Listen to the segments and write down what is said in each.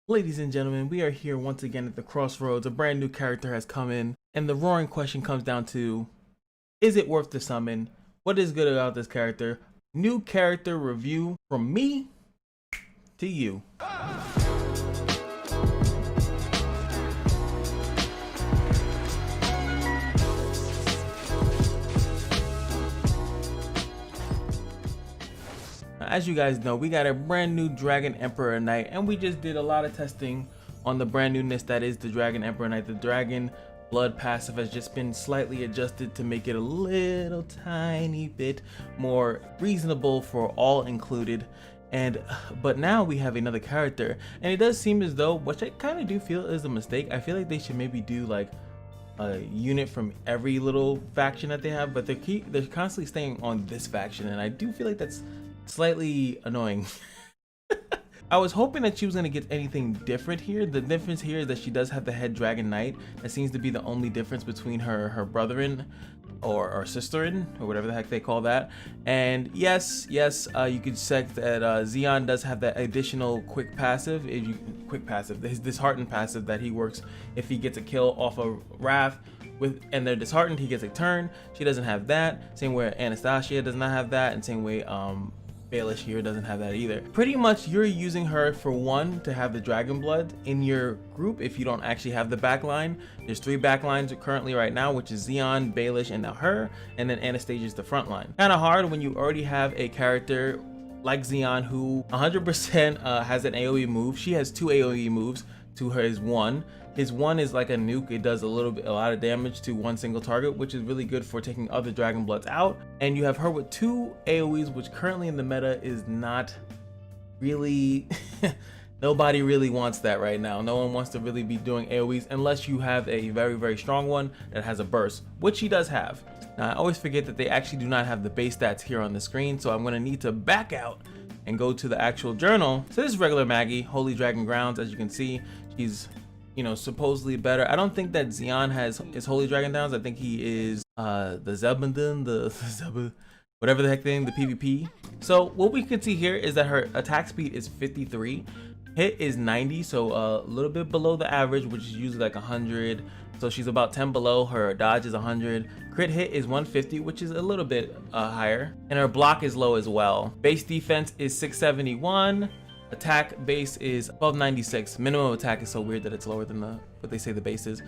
Ladies and gentlemen, we are here once again at the crossroads. A brand new character has come in, and the roaring question comes down to, is it worth the summon? What is good about this character? New character review from me to you. As you guys know, we got a brand new Dragon Emperor Knight, and we just did a lot of testing on the brand newness that is the Dragon Emperor Knight. The Dragon Blood passive has just been slightly adjusted to make it a little tiny bit more reasonable for all included. But now we have another character, and it does seem as though, which I kind of do feel is a mistake, I feel like they should maybe do like a unit from every little faction that they have, but they're constantly staying on this faction, and I do feel like that's slightly annoying. I was hoping that she was going to get anything different here. The difference here is that she does have the head Dragon Knight. That seems to be the only difference between her brother-in or sister-in, or whatever the heck they call that. And yes, you could check that ZEON does have that additional quick passive, his disheartened passive that he works if he gets a kill off of Wrath. And they're disheartened, he gets a turn. She doesn't have that. Same way Anastasia does not have that, and same way Baelish here doesn't have that either. Pretty much you're using her for one to have the Dragon Blood in your group if you don't actually have the backline. There's 3 backlines currently right now, which is ZEON, Baelish, and now her, and then Anastasia is the front line. Kind of hard when you already have a character like ZEON who 100% has an AoE move. She has 2 AoE moves to his one. His one is like a nuke. It does a lot of damage to one single target, which is really good for taking other Dragon Bloods out. And you have her with 2 AoEs, which currently in the meta is not really nobody really wants that right now. No one wants to really be doing AoEs unless you have a very strong one that has a burst, which she does have. Now I always forget that they actually do not have the base stats here on the screen, so I'm going to need to back out and go to the actual journal. So this is regular MAGI, Holy Dragon Grounds. As you can see, she's, you know, supposedly better. I don't think that ZEON has his Holy Dragon Downs. I think he is the Zebundun, the whatever the heck thing, the PvP. So what we can see here is that her attack speed is 53, hit is 90, so a little bit below the average, which is usually like 100. So she's about 10 below. Her dodge is 100. Crit hit is 150, which is a little bit higher, and her block is low as well. Base defense is 671. Attack base is 1296. Minimum attack is so weird that it's lower than what they say the base is.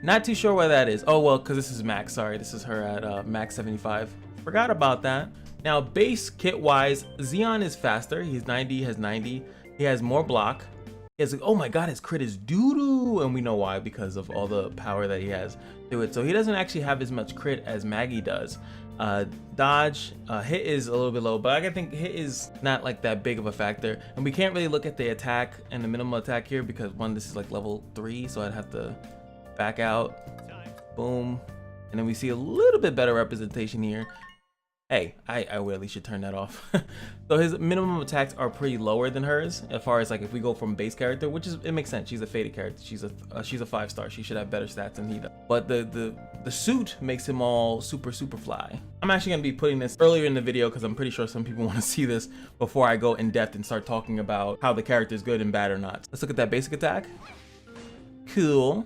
Not too sure why that is. Oh well, because this is max. Sorry, this is her at max 75. Forgot about that. Now base kit wise, ZEON is faster. He's 90, has 90. He has more block. He has, oh my god, his crit is doo-doo, and we know why, because of all the power that he has to it. So he doesn't actually have as much crit as MAGI does. Dodge, hit is a little bit low, but I think hit is not like that big of a factor. And we can't really look at the attack and the minimum attack here because one, this is like level 3, so I'd have to back out. Boom. And then we see a little bit better representation here. Hey, I really should turn that off. So his minimum attacks are pretty lower than hers, as far as like if we go from base character, which is, it makes sense. She's a faded character. She's a 5-star. She should have better stats than he does. But the suit makes him all super fly. I'm actually gonna be putting this earlier in the video because I'm pretty sure some people want to see this before I go in depth and start talking about how the character is good and bad or not. Let's look at that basic attack. Cool.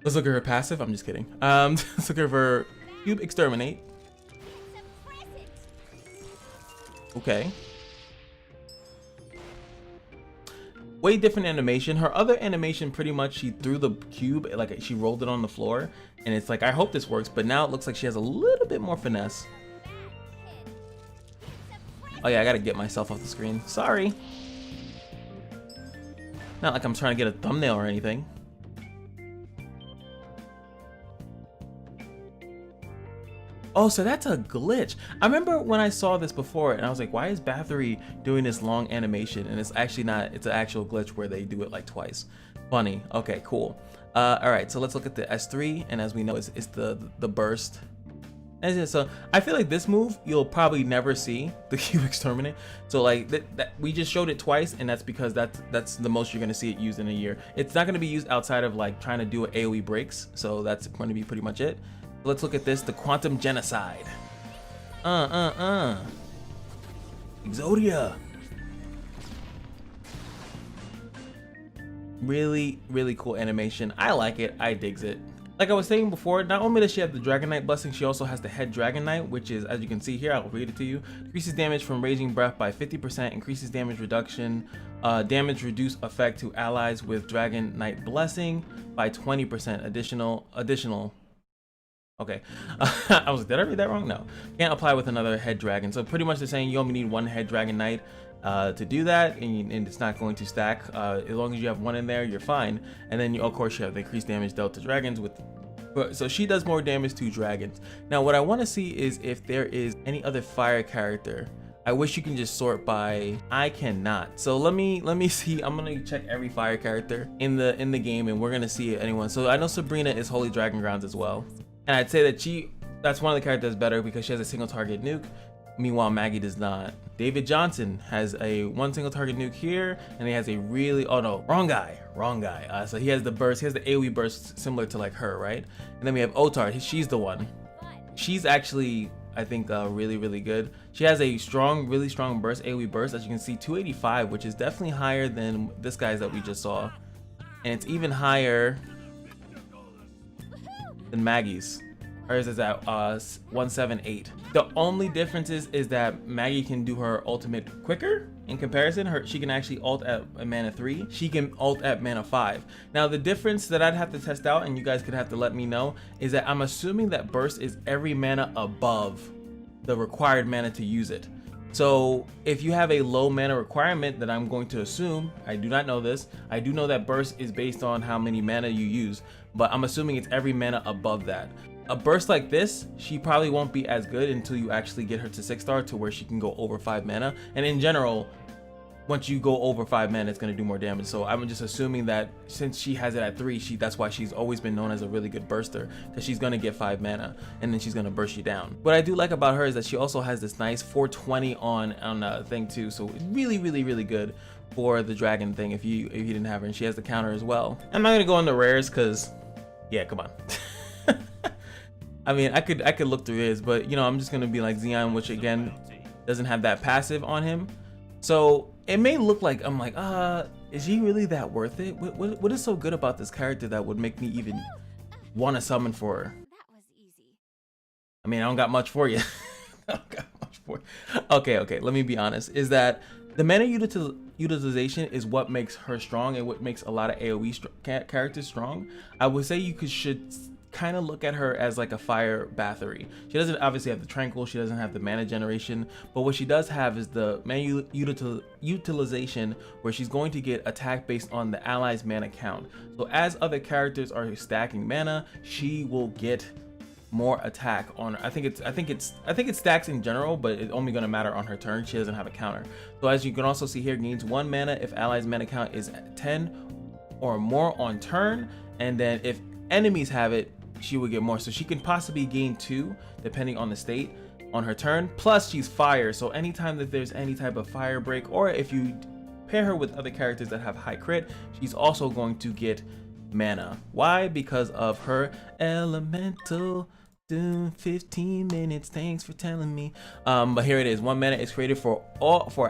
Let's look at her passive. I'm just kidding. Let's look at her cube exterminate. Okay. Way different animation. Her other animation, pretty much she threw the cube, like she rolled it on the floor, and it's like, I hope this works, but now it looks like she has a little bit more finesse. Oh yeah, I gotta get myself off the screen. Sorry. Not like I'm trying to get a thumbnail or anything. Oh, so that's a glitch. I remember when I saw this before and I was like, why is Bathory doing this long animation? And it's actually not, it's an actual glitch where they do it like twice. Funny. Okay, cool. All right, so let's look at the S3, and as we know, it's the burst. And so I feel like this move, you'll probably never see the cube exterminate. So like that we just showed it twice, and that's because that's the most you're gonna see it used in a year. It's not gonna be used outside of like trying to do an AoE breaks. So that's going to be pretty much it. Let's look at this, the quantum genocide. Exodia. Really, really cool animation. I like it. I digs it. Like I was saying before, not only does she have the Dragon Knight blessing, she also has the Head Dragon Knight, which is, as you can see here, I'll read it to you. Decreases damage from Raging Breath by 50%, increases damage reduction, damage reduce effect to allies with Dragon Knight blessing by 20%. Additional. Okay, I was, did I read that wrong? No, can't apply with another Head Dragon. So pretty much they're saying you only need one Head Dragon Knight to do that, and it's not going to stack. As long as you have one in there, you're fine. And then of course you have the increased damage dealt to dragons with, so she does more damage to dragons. Now what I want to see is if there is any other fire character. I wish you can just sort by, I cannot. So let me see. I'm gonna check every fire character in the game, and we're gonna see anyone. So I know Sabrina is Holy Dragon Grounds as well, and I'd say that that's one of the characters better because she has a single target nuke. Meanwhile, Maggie does not. David Johnson has a one single target nuke here, and he has a really, oh no, wrong guy. So he has the burst, he has the AoE burst similar to like her, right? And then we have Otard, she's the one. She's actually, I think, really, really good. She has a strong, really strong burst, AoE burst, as you can see, 285, which is definitely higher than this guy's that we just saw. And it's even higher than Maggie's. Hers is at 178. The only difference is that Maggie can do her ultimate quicker. In comparison, she can actually ult at mana 3. She can ult at mana 5. Now the difference that I'd have to test out, and you guys could have to let me know, is that I'm assuming that burst is every mana above the required mana to use it. So if you have a low mana requirement, that I'm going to assume, I do not know this, I do know that burst is based on how many mana you use, but I'm assuming it's every mana above that. A burst like this, she probably won't be as good until you actually get her to 6-star to where she can go over 5 mana. And in general, once you go over 5 mana, it's going to do more damage. So I'm just assuming that since she has it at 3, that's why she's always been known as a really good burster, because she's going to get 5 mana and then she's going to burst you down. What I do like about her is that she also has this nice 420 on thing too. So it's really, really, really good for the dragon thing if you didn't have her. And she has the counter as well. I'm not going to go into rares because, yeah, come on. I mean, I could look through his, but you know, I'm just gonna be like ZEON, which again doesn't have that passive on him. So it may look like I'm like, is he really that worth it? What is so good about this character that would make me even want to summon for her? That was easy. I mean, I don't got much for you. I don't got much for you. Okay, let me be honest. Is that the mana utilization is what makes her strong and what makes a lot of AoE characters strong. I would say should kind of look at her as like a fire battery. She doesn't obviously have the tranquil, she doesn't have the mana generation, but what she does have is the mana utilization, where she's going to get attack based on the allies' mana count. So as other characters are stacking mana, she will get more attack on her. I think it stacks in general, but it's only going to matter on her turn. She doesn't have a counter. So as you can also see here, gains 1 mana if allies' mana count is 10 or more on turn, and then if enemies have it, she would get more. So she can possibly gain 2 depending on the state on her turn. Plus she's fire, so anytime that there's any type of fire break, or if you pair her with other characters that have high crit, she's also going to get mana. Why? Because of her elemental. 15 minutes, thanks for telling me. But here it is. 1 mana is created for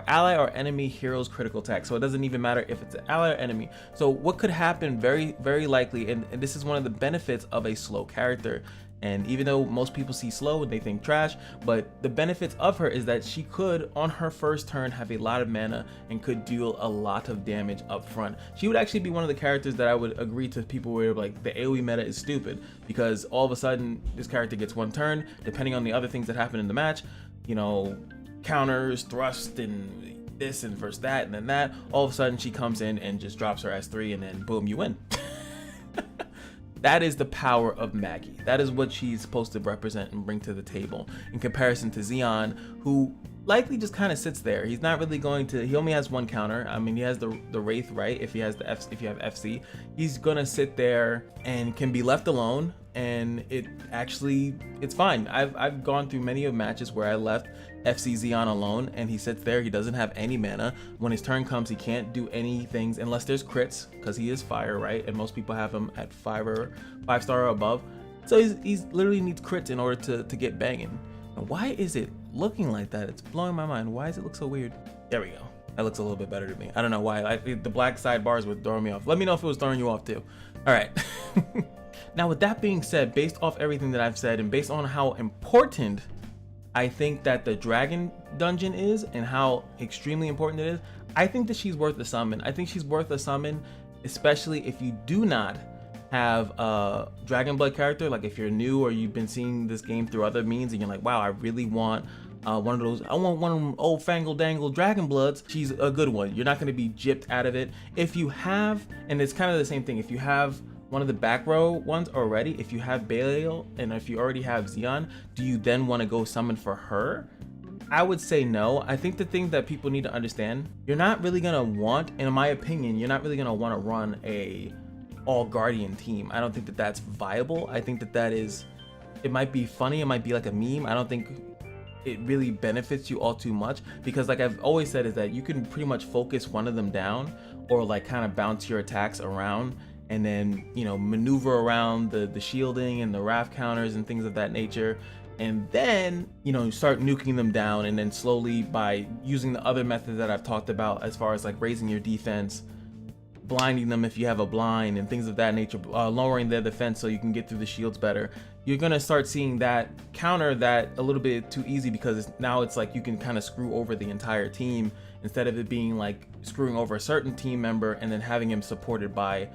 ally or enemy heroes critical attack. So it doesn't even matter if it's an ally or enemy. So what could happen very, very likely, and this is one of the benefits of a slow character, and even though most people see slow and they think trash, but the benefits of her is that she could on her first turn have a lot of mana and could deal a lot of damage up front. She would actually be one of the characters that I would agree to people where like the AoE meta is stupid, because all of a sudden this character gets 1 turn, depending on the other things that happen in the match, you know, counters, thrust, and this and first that and then that, all of a sudden she comes in and just drops her S3 and then boom, you win. That is the power of Maggie. That is what she's supposed to represent and bring to the table, in comparison to ZEON, who likely just kind of sits there. He's not really going to, he only has 1 counter. I mean, he has the Wraith, right? If he has the if you have FC, he's gonna sit there and can be left alone, and it's fine. I've gone through many of matches where I left FC ZEON alone and he sits there, he doesn't have any mana. When his turn comes, he can't do any things unless there's crits, because he is fire, right? And most people have him at 5-star or above. So he's literally needs crits in order to get banging. And why is it looking like that? It's blowing my mind. Why does it look so weird? There we go. That looks a little bit better to me. I don't know why. The black sidebars would throw me off. Let me know if it was throwing you off too. All right. Now with that being said, based off everything that I've said and based on how important I think that the dragon dungeon is and how extremely important it is, I think that she's worth a summon. I think she's worth a summon, especially if you do not have a dragon blood character. Like if you're new or you've been seeing this game through other means and you're like, wow, I really want one of those, I want one of them old fangle dangle dragon bloods. She's a good one. You're not going to be gypped out of it. If you have, and it's kind of the same thing, if you have one of the back row ones already, if you have Belial and if you already have ZEON, do you then want to go summon for her? I would say no. I think the thing that people need to understand, you're not really going to want, in my opinion, you're not really going to want to run a all Guardian team. I don't think that that's viable. I think that that is, it might be funny, it might be like a meme. I don't think it really benefits you all too much, because like I've always said is that you can pretty much focus one of them down or like kind of bounce your attacks around and then, you know, maneuver around the shielding and the RAF counters and things of that nature, and then, you know, start nuking them down, and then slowly by using the other methods that I've talked about as far as like raising your defense, blinding them if you have a blind and things of that nature, lowering their defense so you can get through the shields better, you're gonna start seeing that counter that a little bit too easy, because now it's like you can kind of screw over the entire team instead of it being like screwing over a certain team member and then having him supported by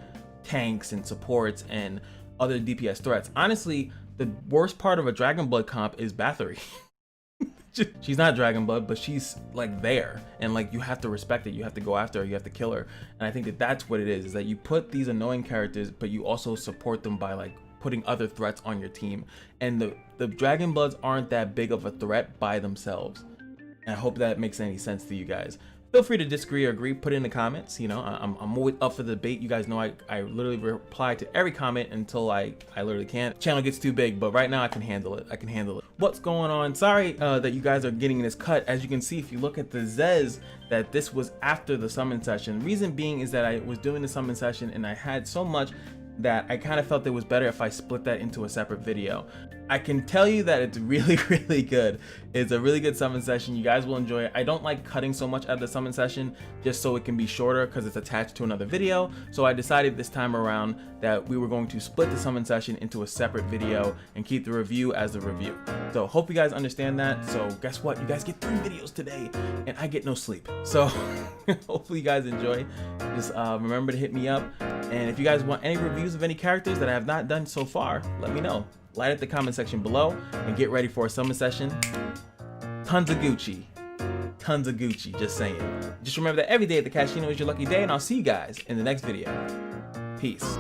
tanks and supports and other DPS threats. Honestly, the worst part of a Dragon Blood comp is Bathory. She's not Dragon Blood, but she's like there, and like you have to respect it. You have to go after her, you have to kill her. And I think that that's what it is that you put these annoying characters, but you also support them by like putting other threats on your team. And the Dragon Bloods aren't that big of a threat by themselves. And I hope that makes any sense to you guys. Feel free to disagree or agree, put it in the comments. You know, I'm always up for the debate. You guys know I literally reply to every comment until I literally can't. Channel gets too big, but right now I can handle it. I can handle it. What's going on? Sorry that you guys are getting this cut. As you can see, if you look at the ZEOZ, that this was after the summon session. Reason being is that I was doing the summon session and I had so much that I kind of felt it was better if I split that into a separate video. I can tell you that it's really, really good. It's a really good summon session. You guys will enjoy it. I don't like cutting so much out of the summon session just so it can be shorter because it's attached to another video. So I decided this time around that we were going to split the summon session into a separate video and keep the review as a review. So hope you guys understand that. So guess what? You guys get 3 videos today and I get no sleep. So hopefully you guys enjoy. Just remember to hit me up. And if you guys want any reviews of any characters that I have not done so far, let me know. Light up the comment section below and get ready for a summon session. Tons of Gucci. Tons of Gucci, just saying. Just remember that every day at the casino is your lucky day, and I'll see you guys in the next video. Peace.